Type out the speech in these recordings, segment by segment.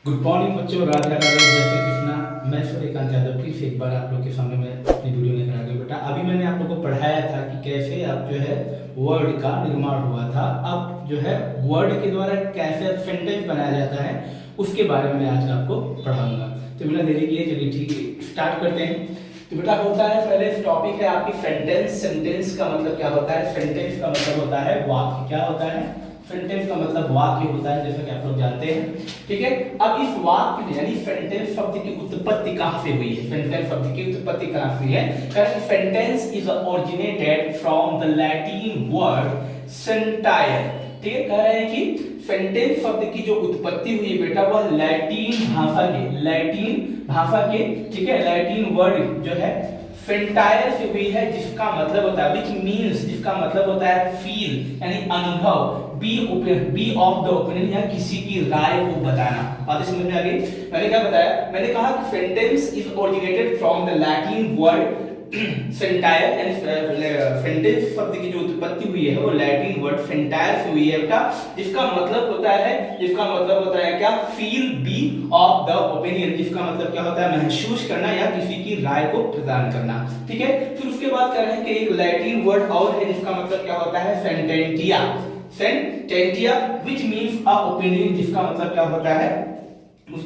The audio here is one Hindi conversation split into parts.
गुड मॉर्निंग बच्चों, राधे राधे, जय श्री कृष्णा। मैं सूर्यकांत यादव फिर से एक बार आप लोग के सामने मैं अपनी वीडियो लेकर आ गया। बेटा अभी मैंने आप लोग को पढ़ाया था कि कैसे आप जो है वर्ड का निर्माण हुआ था। अब जो है वर्ड के द्वारा कैसे सेंटेंस बनाया जाता है उसके बारे में आज आपको पढ़ाऊंगा। तो बिना देरी किए चलिए ठीक है स्टार्ट करते हैं। तो बेटा होता है पहले टॉपिक है आपकी सेंटेंस। सेंटेंस का मतलब क्या होता है? सेंटेंस का मतलब होता है वाक्य। क्या होता है? सेंटेंस का मतलब वाक्य होता है, जैसा कि आप लोग जानते हैं। ठीक है, अब इस वाक्य में यानी सेंटेंस शब्द की उत्पत्ति कहां से हुई है? सेंटेंस शब्द की उत्पत्ति कहां से हुई है? कारण sentence is originated from the Latin word सेंटायर। ठीक है, कह रहे हैं कि सेंटेंस शब्द की जो उत्पत्ति हुई है बेटा वह लैटिन भाषा के ठीक है लैटिन वर्ड जो है फेंटायर से हुई है, जिसका मतलब होता है which means, जिसका मतलब होता है फील यानी अनुभव, बी ऑफ द ओपिनियन या किसी की राय को बताना। बात समझ में आ गई? मैंने क्या बताया? मैंने कहा कि sentence is originated from the Latin word फेंटायर यानी सेंटेंस शब्द की जो उत्पत्ति हुई है वो लैटिन वर्ड फेंटायर से हुई है बेटा, जिसका मतलब होता है क्या? Feel, be of the opinion, जिसका मतलब क्या होता है? महसूस करना या किसी की राय को प्रदान करना। ठीक है, फिर उसके बाद कह रहे हैं कि एक लैटिन वर्ड और है जिसका मतलब क्या होता है? सेंटेंटिया which means a opinion, जिसका मतलब क्या होता है?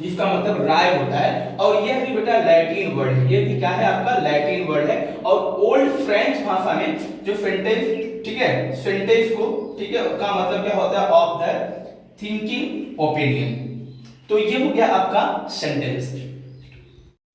जिसका मतलब राय होता है। और यह भी बेटा लैटिन वर्ड है, ये भी क्या है आपका? लैटिन वर्ड है। और ओल्ड फ्रेंच भाषा में जो सेंटेंस ठीक है सेंटेंस को ठीक है का मतलब क्या होता है? Of the thinking opinion. तो ये हो गया आपका सेंटेंस।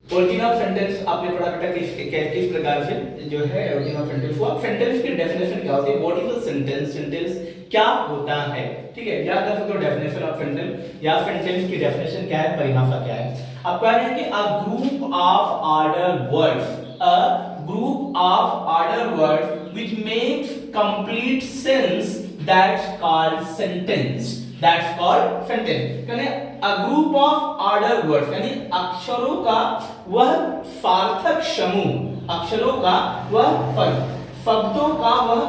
ओरिजिनल सेंटेंस आपने पढ़ा बेटा किस प्रकार से जो है ओरिजिनल सेंटेंस हुआ। सेंटेंस की डेफिनेशन क्या होती है? What is a sentence? Sentence क्या होता है? ठीक है, याद कर सकते हो डेफिनेशन ऑफ सेंटेंस या सेंटेंस की डेफिनेशन क्या है, परिभाषा क्या है। आप कह रहे हैं कि a group of order words which makes complete sense that's called sentence. यानी a group of order words यानी अक्षरों का वह सार्थक समूह, अक्षरों का वह शब्दों का वह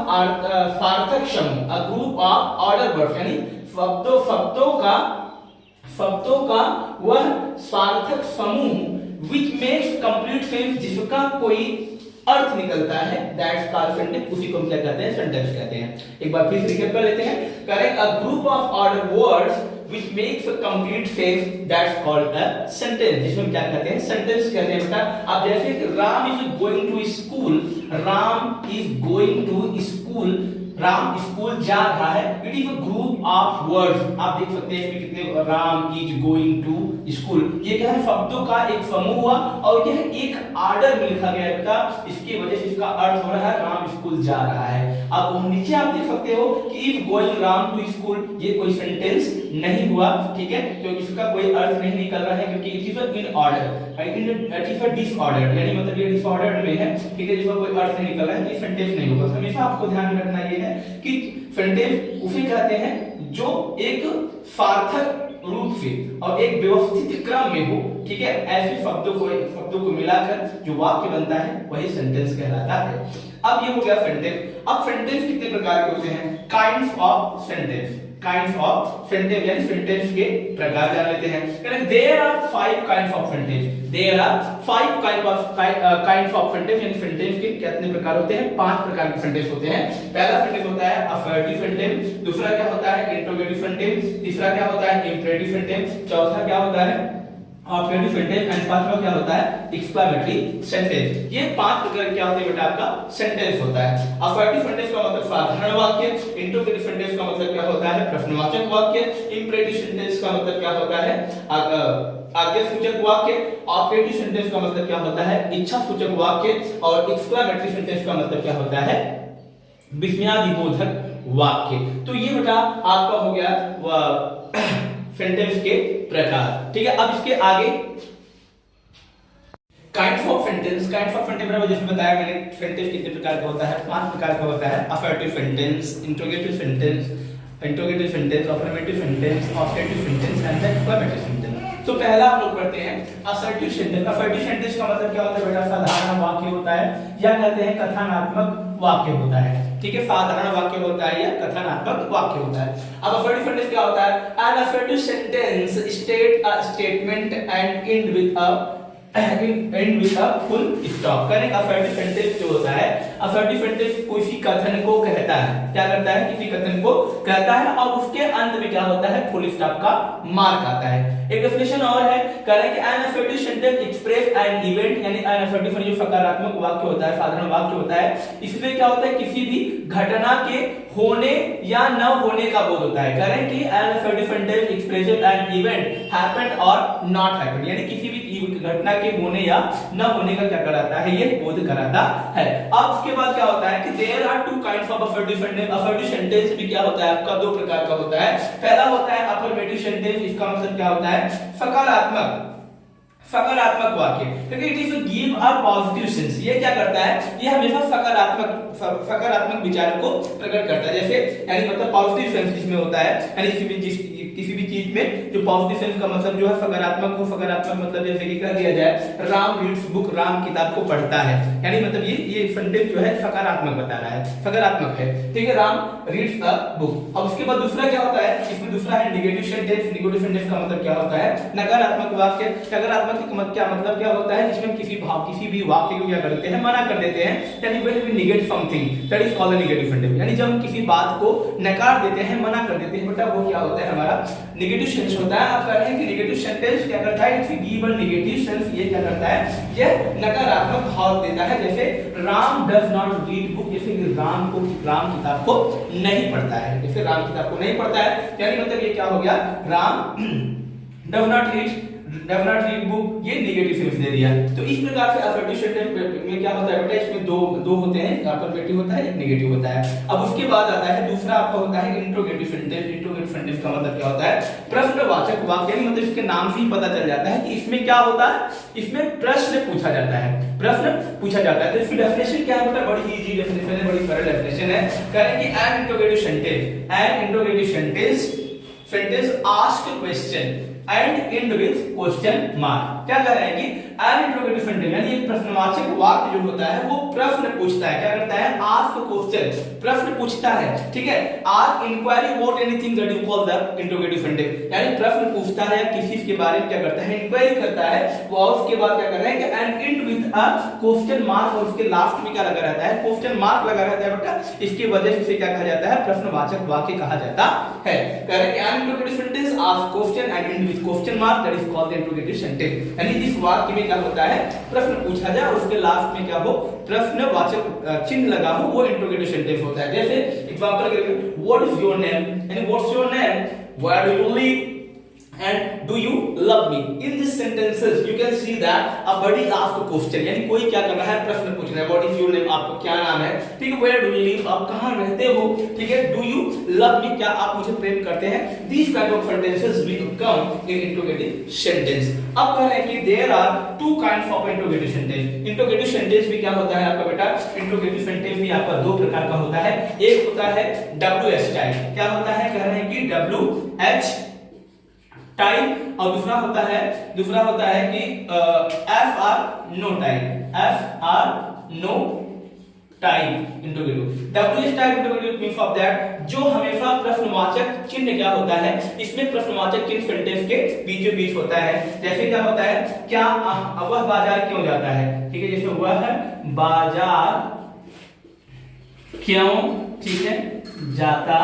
सार्थक समूह। अ ग्रुप ऑफ ऑर्डर वर्ड्स यानी शब्दों का वह सार्थक समूह which makes complete sense, जिसका कोई अर्थ निकलता है, दैट्स कॉल्ड सेंटेंस। उसी को हम क्या कहते हैं? सेंटेंस कहते हैं। एक बार फिर रिकैप कर लेते हैं। Correct, a group of order words which makes a complete sense, that's called a sentence, जिसमें क्या कहते हैं? सेंटेंस कहते हैं बेटा। अब जैसे कि Ram is going to school, Ram school जा रहा है, it is a group of words. आप देख सकते हैं इसमें कितने, Ram is going to school, ये क्या है? शब्दों का एक समूह हुआ और यह एक ऑर्डर में लिखा गया बेटा, इसकी वजह से इसका अर्थ हो रहा है राम स्कूल जा रहा है। अब नीचे आप देख सकते हो कि if going Ram to school, ये कोई सेंटेंस नहीं हुआ, ठीक है, क्योंकि इसका कोई अर्थ नहीं निकल रहा है, क्योंकि it is in order, it is disorder, यानी मतलब ये डिसऑर्डर में है, ठीक है, जिसका कोई अर्थ नहीं निकल रहा है, ये सेंटेंस नहीं होगा। हमेशा आपको ध्यान में रखना ये है कि सेंटेंस उसे कहते हैं जो एक सार्थक रूप से और एक व्यवस्थित क्रम में हो, ठीक है, ऐसे शब्दों को मिलाकर जो वाक्य बनता है वही सेंटेंस कहलाता है। अब ये हो गया सेंटेंस। अब सेंटेंस कितने प्रकार के होते हैं? काइंड्स ऑफ सेंटेंस यानी सेंटेंस के प्रकार जान लेते हैं। There are 5 kinds of sentence यानी सेंटेंस के कितने प्रकार होते हैं? 5 प्रकार के सेंटेंस होते हैं। पहला सेंटेंस होता है असर्टिव सेंटेंस, दूसरा क्या होता है? इंट्रोगेटिव सेंटेंस, तीसरा क्या होता है? इंपेरेटिव सेंटेंस, चौथा क्या होता है? ऑब्जेक्टिव सेंटेंस, एंड पांचवा क्या होता है? Exclamatory sentence. ये 5 प्रकार क्या होते हैं बेटा? आपका सेंटेंस होता है। असर्टिव सेंटेंस का मतलब साधारण वाक्य, इंट्रोगेटिव सेंटेंस का मतलब क्या होता है? प्रश्नवाचक वाक्य, इंपेरेटिव सेंटेंस का मतलब क्या होता है? आज्ञासूचक वाक्य, ऑब्जेक्टिव सेंटेंस का मतलब क्या होता है? इच्छासूचक वाक्य, और एक्सक्लेमेटरी सेंटेंस का मतलब क्या होता है? विस्मयादिबोधक वाक्य। तो ये बेटा आपका हो गया सेंटेंस के प्रकार, ठीक है। अब इसके आगे काइंड्स ऑफ सेंटेंस जैसे बताया मैंने, सेंटेंस कितने प्रकार का होता है? 5 प्रकार का होता है। Assertive sentence, interrogative sentence, affirmative sentence, objective sentence and exclamatory sentence. तो पहला हम लोग पढ़ते हैं असर्टिव सेंटेंस। असर्टिव सेंटेंस का मतलब क्या होता है बेटा? साधारण वाक्य होता है या कहते हैं कथनात्मक वाक्य होता है। ठीक है, साधारण वाक्य होता है या कथनात्मक वाक्य होता है। अब अफर्मेटिव सेंटेंस क्या होता है? An affirmative sentence state a statement and and with a full stop. करें अफर्मेटिव सेंटेंस जो होता है, अफर्मेटिव सेंटेंस किसी कथन को कहता है, क्या करता है? किसी कथन को कहता है और उसके अंत में क्या होता है? फुल स्टॉप का मार्क आता है। एक डेफिनेशन और है, करें कि an affirmative sentence express an event, यानी एन अफर्मेटिव जो सकारात्मक वाक्य होता है, साधारण वाक्य होता है, इसमें क्या होता है? किसी भी घटना के होने या न होने का बोध होता है। करें कि an affirmative sentence expresses an event happened और नॉट हैपेंड, यानी किसी भी घटना के होने या न होने का क्या कराता है? ये बोध कराता है। अब उसके बाद क्या होता है कि there are two kinds of affirmative sentence. Affirmative sentence भी क्या होता है? आपका दो प्रकार का होता है। पहला होता है अफर्मेटिव सेंटेंस, इसका मतलब क्या होता है? सकारात्मक वाक्य, क्योंकि it is give a positive sense. ये क्या करता है? ये हमेशा सकारात्मक विचार को प्रकट करता है। जैसे यानी मतलब पॉजिटिव सेंस जिसमें होता है, यानी किसी भी चीज में जो पॉजिटिव सेंस का मतलब जो है सकारात्मक हो। सकारात्मक मतलब जैसे कि कह दिया जाए राम रीड्स बुक, राम किताब को पढ़ता है, यानी मतलब ये सेंटेंस जो है सकारात्मक बता रहा है, सकारात्मक है, ठीक है, राम रीड्स अ बुक। अब उसके बाद दूसरा क्या होता है? इसमें दूसरा है नेगेटिव सेंटेंस। नेगेटिव सेंटेंस का मतलब क्या होता है? नकारात्मक वाक्य। नकारात्मक क्या मतलब क्या होता है? जिसमें किसी भी वाक्य को क्या करते हैं? मना कर देते हैं, यानी when we negate something that is called a negative sentence. यानी जब हम किसी बात को नकार देते हैं, मना कर देते हैं, बेटा वो क्या होता है? हमारा नेगेटिव सेंस होता है। आप कह रहे हैं कि नेगेटिव सेंटेंस क्या करता है? It's give a negative sense. ये क्या करता है? ये नकारात्मक भाव देता है। जैसे Ram does not read book, जैसे कि राम किताब को नहीं पढ़ता है, जैसे राम किताब को नहीं पढ़ता है, यानी मतलब ये क्या हो गया? Ram does not read book, ये नेगेटिव सेंस दे दिया। तो इस प्रकार से अफर्मेटिव सेंटेंस में क्या होता है बेटा? इसमें दो होते हैं, एक अफर्मेटिव होता है, एक नेगेटिव होता है। अब उसके बाद आता है दूसरा आपका होता है इंट्रोगेटिव सेंटेंस। इंट्रोगेटिव सेंटेंस का मतलब क्या होता है? प्रश्नवाचक वाक्य, यानी मतलब इसके नाम से ही पता चल जाता है कि इसमें क्या होता है? इसमें प्रश्न पूछा जाता है, प्रश्न पूछा जाता है। तो इसकी डेफिनेशन क्या है बेटा? बड़ी इजी डेफिनेशन है, बड़ी सरल डेफिनेशन है। करें कि an interrogative sentence ask question and and with question mark. क्या कह रहे हैं कि एन इंट्रोगेटिव सेंटेंस यानी एक प्रश्नवाचक वाक्य जो होता है वो प्रश्न पूछता है। क्या करता है? आस्क क्वेश्चन, प्रश्न पूछता है, ठीक है। Ask inquiry about anything that you call the interrogative sentence, यानी प्रश्न पूछता है किसी के बारे में, क्या करता है? इंक्वायरी करता है वो। उसके बाद क्या कर रहा है कि and and with a question mark, और उसके लास्ट में क्या लगा रहता है? क्वेश्चन मार्क लगा रहता है बेटा। इसकी वजह से इसे क्या कहा जाता है? प्रश्नवाचक वाक्य कहा जाता है। कह रहे हैं कि an interrogative sentence ask question and and with question mark that is called the interrogative sentence, यानी इस वाक्य में क्या होता है? प्रश्न पूछा जाए और उसके लास्ट में क्या हो? प्रश्नवाचक चिन्ह लगा हो, वो इंट्रोगेटिव सेंटेंस होता है। जैसे एग्जांपल के लिए व्हाट इज योर नेम, यानी what's your name, where do you live and do you love me। in these sentences you can see that a body ask a question, यानी कोई क्या कर रहा है? प्रश्न पूछ रहा है। what is your name, आपका क्या नाम है, ठीक है। where do you live, आप कहाँ रहते हो, ठीक है। do you love me, क्या आप मुझे प्रेम करते हैं। these kind of sentences will come in interrogative sentence। अब कह रहे हैं कि there are two kinds of interrogative sentence। interrogative sentence भी क्या होता है आपका बेटा? interrogative sentence भी आपका दो प्रकार का होता है। एक होता है WH टाइप, क्या होता है? कह रहे हैं कि WH टाइप, और दूसरा होता है कि FR no type, FR no type interrogative. WH type interrogative means of that जो हमेशा प्रश्नवाचक चिन्ह क्या होता है? इसमें प्रश्नवाचक चिन्ह सेंटेंस के बीचों बीच होता है। जैसे क्या होता है? क्या वह बाजार क्यों जाता है, ठीक है। जैसे वह बाजार क्यों, ठीक है, जाता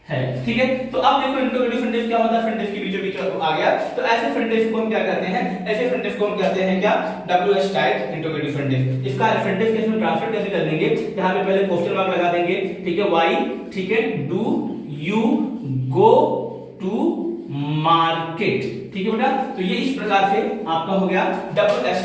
है, ठीक है। तो अब देखो इंट्रोगेटिव सेंटेंस क्या होता है? सेंटेंस के बीचों बीच आ गया, तो ऐसे सेंटेंस को हम क्या कहते हैं? ऐसे सेंटेंस को हम कहते हैं क्या? WH type interrogative sentence. इसका सेंटेंस कैसे में ट्रांसलेट कैसे कर देंगे? यहां पे पहले क्वेश्चन मार्क लगा देंगे, ठीक है। व्हाई, ठीक है, do you go to market, ठीक है बेटा। तो ये इस प्रकार से आपका हो गया WH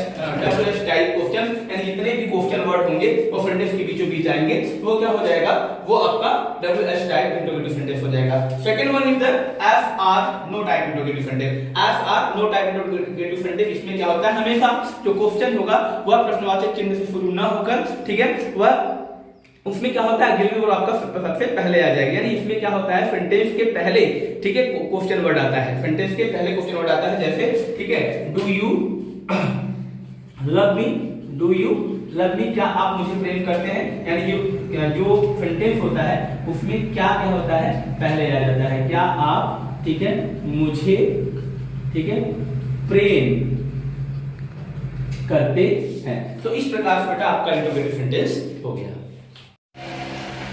टाइप क्वेश्चन, यानी जितने भी क्वेश्चन वर्ड होंगे वो सेंटेंस के बीचों बीच आएंगे, वो क्या हो जाएगा? वो आपका WH टाइप इंट्रोगेटिव सेंटेंस हो जाएगा। Second one is the FR no type interrogative sentence. FR no type interrogative sentence, इसमें क्या होता है? हमेशा जो क्वेश्चन होगा वह प्रश्नवाचक चिन्ह से शुरू ना होकर, ठीक है, वह उसमें क्या होता है? अगली और आपका सबसे पहले आ जाएगा, यानी इसमें क्या होता है? सेंटेंस के पहले, ठीक है, क्वेश्चन वर्ड आता है। सेंटेंस के पहले क्वेश्चन वर्ड आता है, जैसे, ठीक है, do you love me, do you love me, क्या आप मुझे प्रेम करते हैं, यानी ये जो सेंटेंस होता है उसमें क्या क्या होता है पहले आ जाता है, क्या आप, ठीक है, मुझे, ठीक है, प्रेम करते हैं। तो इस प्रकार से बेटा आपका इंटरोगेटिव सेंटेंस हो गया।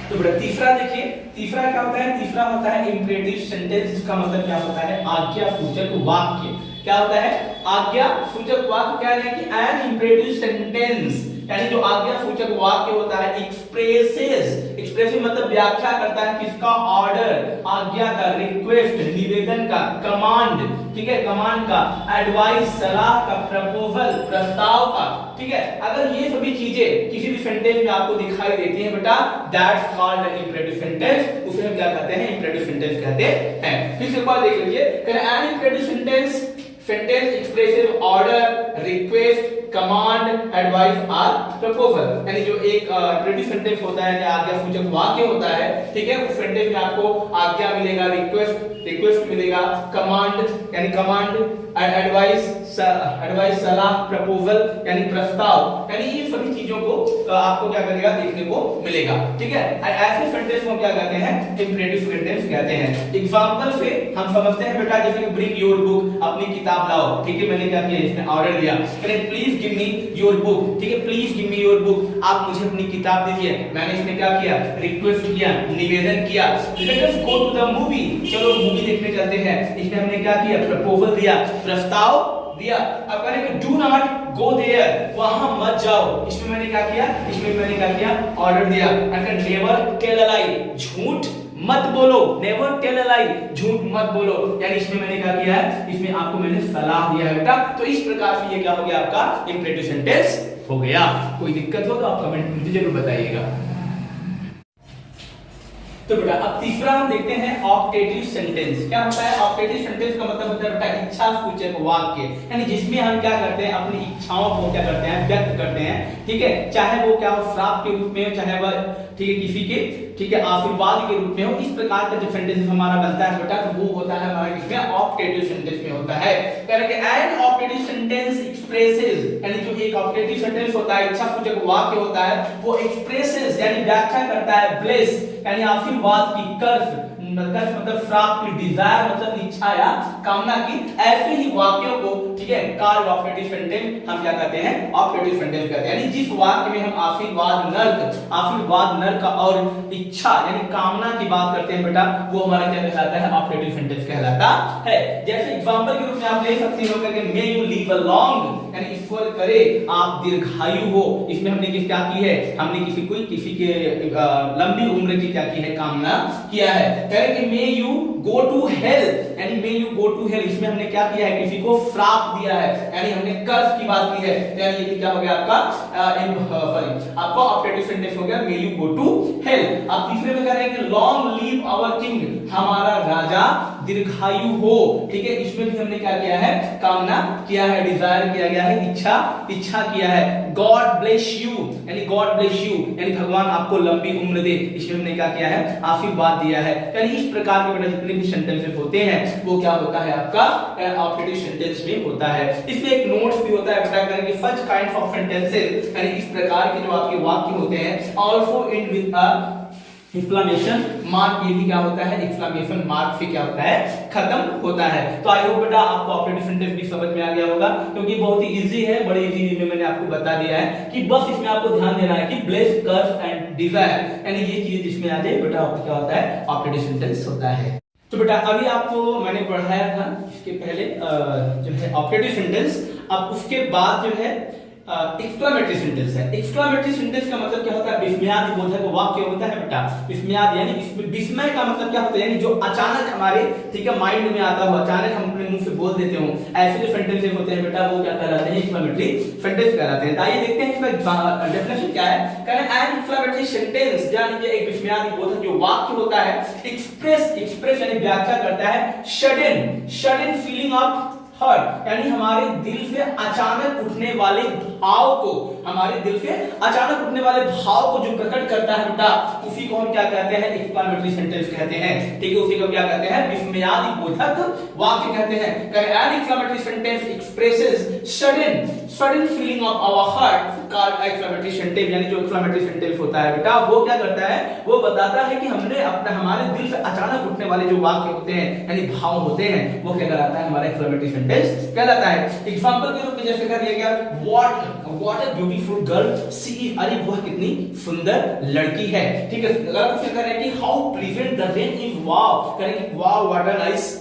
तो बेटा तीसरा देखिए, तीसरा क्या होता है, तीसरा होता है इंपरेटिव सेंटेंस। इसका मतलब क्या होता है, आज्ञासूचक वाक्य। क्या होता है, आज्ञासूचक वाक्य। क्या है कि एन इंपरेटिव सेंटेंस, यानी जो आज्ञासूचक वाक्य होता है, एक्सप्रेसेस, एक्सप्रेसिव मतलब व्याख्या करता है किसका, ऑर्डर, आज्ञा का, रिक्वेस्ट निवेदन का, कमांड, ठीक है, कमांड का, एडवाइस सलाह का, प्रपोजल प्रस्ताव का, ठीक है। अगर ये सभी चीजें किसी भी सेंटेंस में आपको दिखाई देती हैं बेटा, that's called an imperative sentence. उसे हम क्या कहते हैं, इंपरेटिव सेंटेंस कहते हैं। फिर से एक बार देख लीजिए, an imperative sentence, sentence expressive order, request, command, advice और प्रपोजल, यानी जो एक इंपरेटिव सेंटेंस होता है, आज्ञासूचक वाक्य होता है, ठीक है, उस सेंटेंस में आपको आज्ञा मिलेगा, रिक्वेस्ट मिलेगा, कमांड यानी कमांड, एडवाइस सलाह, प्रपोजल यानी प्रस्ताव, यानी ये सभी चीजों को आपको क्या करेगा, देखने को मिलेगा, ठीक है। ऐसे सेंटेंस को क्या कहते हैं, इंपरेटिव सेंटेंस कहते हैं। एग्जांपल से हम समझते हैं बेटा, जैसे कि ब्रिंग योर बुक, अपनी किताब लाओ, ठीक है, मैंने क्या किया, इसमें ऑर्डर दिया, please give me your book, ठीक है, please give me your book, आप मुझे अपनी किताब दीजिए। मैंने इसमें क्या किया, रिक्वेस्ट किया, निवेदन किया। Let us go to the movie, चलो मूवी देखने चलते हैं। इसमें हमने क्या किया, प्रपोजल दिया, प्रस्ताव दिया। अब करेंगे डू नॉट गो देयर, वहां मत जाओ, इसमें मैंने क्या किया, इसमें मैंने क्या किया, ऑर्डर दिया। अगर नेवर टेल अ लाई, झूठ मत बोलो, नेवर टेल अ लाई, झूठ मत बोलो, यानी इसमें मैंने क्या किया है, इसमें आपको मैंने सलाह दिया है बेटा। तो इस प्रकार से ये क्या हो गया, आपका इंपरेटिव सेंटेंस हो गया। कोई दिक्कत हो तो आप कमेंट में मुझे जरूर बताइएगा। तो बेटा अब तीसरा हम देखते हैं ऑप्टेटिव सेंटेंस। क्या होता है ऑप्टेटिव सेंटेंस का मतलब होता है बेटा इच्छासूचक वाक्य, यानी जिसमें हम क्या करते हैं, अपनी इच्छाओं को क्या करते हैं, व्यक्त करते हैं, ठीक है, चाहे वो क्या हो, श्राप के रूप में हो, चाहे वह, ठीक है, किसी के, ठीक है, आशीर्वाद के रूप में हो। इस प्रकार का जो सेंटेंस हमारा बनता है बेटा, तो वो होता है हमारा किसमें, ऑप्टेटिव सेंटेंस में होता है। करेंगे एन ऑप्टेटिव सेंटेंस एक्सप्रेसेस, यानी जो एक ऑप्टेटिव सेंटेंस होता है, इच्छासूचक वाक्य होता है, वो एक्सप्रेसेस यानी व्याख्या करता है, ब्लेस यानी आशीर्वाद की, कर्ज मतलब श्राप की, डिजायर मतलब इच्छा या कामना की, ऐसे ही वाक्यों को, ठीक है, कॉल्ड ऑप्टेटिव सेंटेंस हम क्या कहते हैं, ऑप्टेटिव सेंटेंस कहते हैं। यानी जिस वाक्य में हम आशीर्वाद नर्क और इच्छा यानी कामना की बात करते हैं बेटा, वो हमारा क्या कहलाता है, ऑप्टेटिव सेंटेंस कहलाता है। जैसे एग्जांपल के रूप में आप ले सकते हो कि may you live a long, यानी ईश्वर करे आप दीर्घायु हो। इसमें हमने क्या की है, हमने किसी के लंबी उम्र की क्या की है, कामना किया है। कि may you go to hell, यानी may you go to hell, इसमें हमने क्या किया है, किसी को श्राप दिया है, यानी हमने कर्ज की बात की है, यानी ये क्या हो गया आपका, आपका ऑप्टेटिव सेंटेंस हो गया may you go to hell. अब तीसरे में कह रहे हैं कि लॉन्ग लिव आवर किंग, हमारा राजा दीर्घायु हो, ठीक है, इसमें भी हमने क्या किया है, कामना किया है, डिजायर किया गया है, इच्छा किया है। गॉड ब्लेस यू, यानी गॉड ब्लेस यू यानी भगवान आपको लंबी उम्र दे, इसमें हमने क्या किया है, आशीर्वाद दिया है। यानी इस प्रकार के बेटा जितने भी सेंटेंसेस होते हैं वो क्या होता है, आपका ऑप्टेटिव सेंटेंस में होता है। इसमें एक नोट्स भी होता है बेटा, करेंगे सच काइंड्स ऑफ सेंटेंसेस, यानी इस प्रकार के जो आपके वाक्य होते हैं, also and with a exclamation mark, ये भी क्या होता है, एक्सक्लेमेशन मार्क से क्या होता है, खत्म होता है। तो आई होप बेटा आपको ऑप्टेटिव सेंटेंस भी समझ में आ गया होगा, क्योंकि बहुत ही इजी है, बड़े इजी वे में मैंने आपको बता दिया है कि बस इसमें आपको ध्यान देना है कि ब्लेस, कर्स एंड डिजायर, यानी ये चीज जिसमें आ जाए बेटा क्या होता है, ऑप्टेटिव सेंटेंस होता है। तो बेटा अभी आपको मैंने पढ़ाया था इसके पहले जो है ऑप्टेटिव सेंटेंस, अब उसके बाद जो है एक्सक्लेमेटरी सेंटेंस है। एक्सक्लेमेटरी सेंटेंस का मतलब क्या होता है, विस्मयादि बोधक वाक्य होता है बेटा। विस्मयादि यानी विस्मय का मतलब क्या होता है, यानी जो अचानक हमारे, ठीक है, माइंड में आता हो, अचानक हम अपने मुंह से बोल देते हो, ऐसे जो सेंटेंसेस होते हैं बेटा वो क्या कहलाते हैं, एक्सक्लेमेटरी सेंटेंस कहलाते हैं। आइए देखते हैं इसका डेफिनेशन क्या है। एन एक्सक्लेमेटरी सेंटेंस यानी कि एक विस्मयादि बोधक जो वाक्य होता है, एक्सप्रेस यानी व्याख्या करता है सडन फीलिंग ऑफ हर्ट, यानी हमारे दिल से अचानक उठने वाले भाव को, हमारे दिल से अचानक उठने वाले भाव को जो प्रकट करता है बेटा, उसी को हम क्या कहते हैं, एक्सक्लेमेटरी सेंटेंस कहते हैं। ठीक है, उसी को क्या कहते हैं, विस्मयादि बोधक वाक्य कहते हैं। An exclamatory sentence expresses sudden feeling of our heart called exclamatory sentence, यानी जो एक्सक्लेमेटरी सेंटेंस होता है बेटा, वो क्या करता है, वो बताता है कि हमने अपने हमारे दिल से अचानक उठने वाले जो वाक्य होते हैं यानी भाव होते हैं, वो क्या कहलाता है, हमारा एक्सक्लेमेटरी सेंटेंस कहलाता है। एग्जांपल के रूप में जैसे कह दिया गया, what a beautiful girl she is, अरे वह कितनी सुंदर लड़की है। ठीक है, अगर आप कह रहे हैं कि how pleasant the rain is, wow, करें कि wow what a nice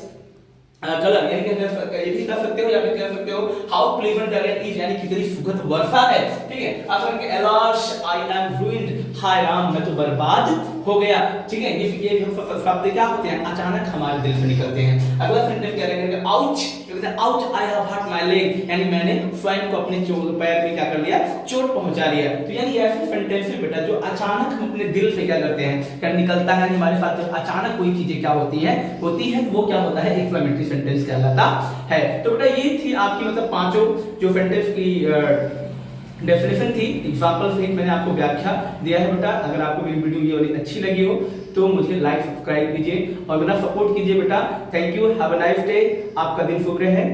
colour, यानी कि ये भी कह सकते हो या फिर कह सकते हो how pleasant the rain is, यानी कितनी सुखद वर्षा है। ठीक है, आप कहेंगे अलाश आई एम रूइंड, हाय राम मैं तो बर्बाद हो गया। ठीक है, ये शब्द क्या होते हैं, अचानक हमारे दिल से निकलते हैं। अगला सेंटेंस क्या रहेगा, ouch, ouch I have hurt my leg, यानी मैंने स्वयं को अपने पैर में क्या कर लिया, चोट पहुंचा लिया। तो यानी ऐसे सेंटेंस है बेटा जो अचानक हम अपने दिल से क्या करते हैं, क्या निकलता है हमारे साथ, जब अचानक कोई चीजें क्या होती है वो क्या होता है, एक्सक्लेमेटरी सेंटेंस कहलाता है। तो बेटा ये थी आपकी मतलब पांचों जो सेंटेंस की डेफिनेशन थी, एग्जांपल सहित मैंने आपको व्याख्या दिया है बेटा। अगर आपको मेरी वीडियो ये वाली अच्छी लगी हो तो मुझे लाइक सब्सक्राइब कीजिए और मेरा सपोर्ट कीजिए बेटा। Thank you, have a nice day, आपका दिन शुभ रहे।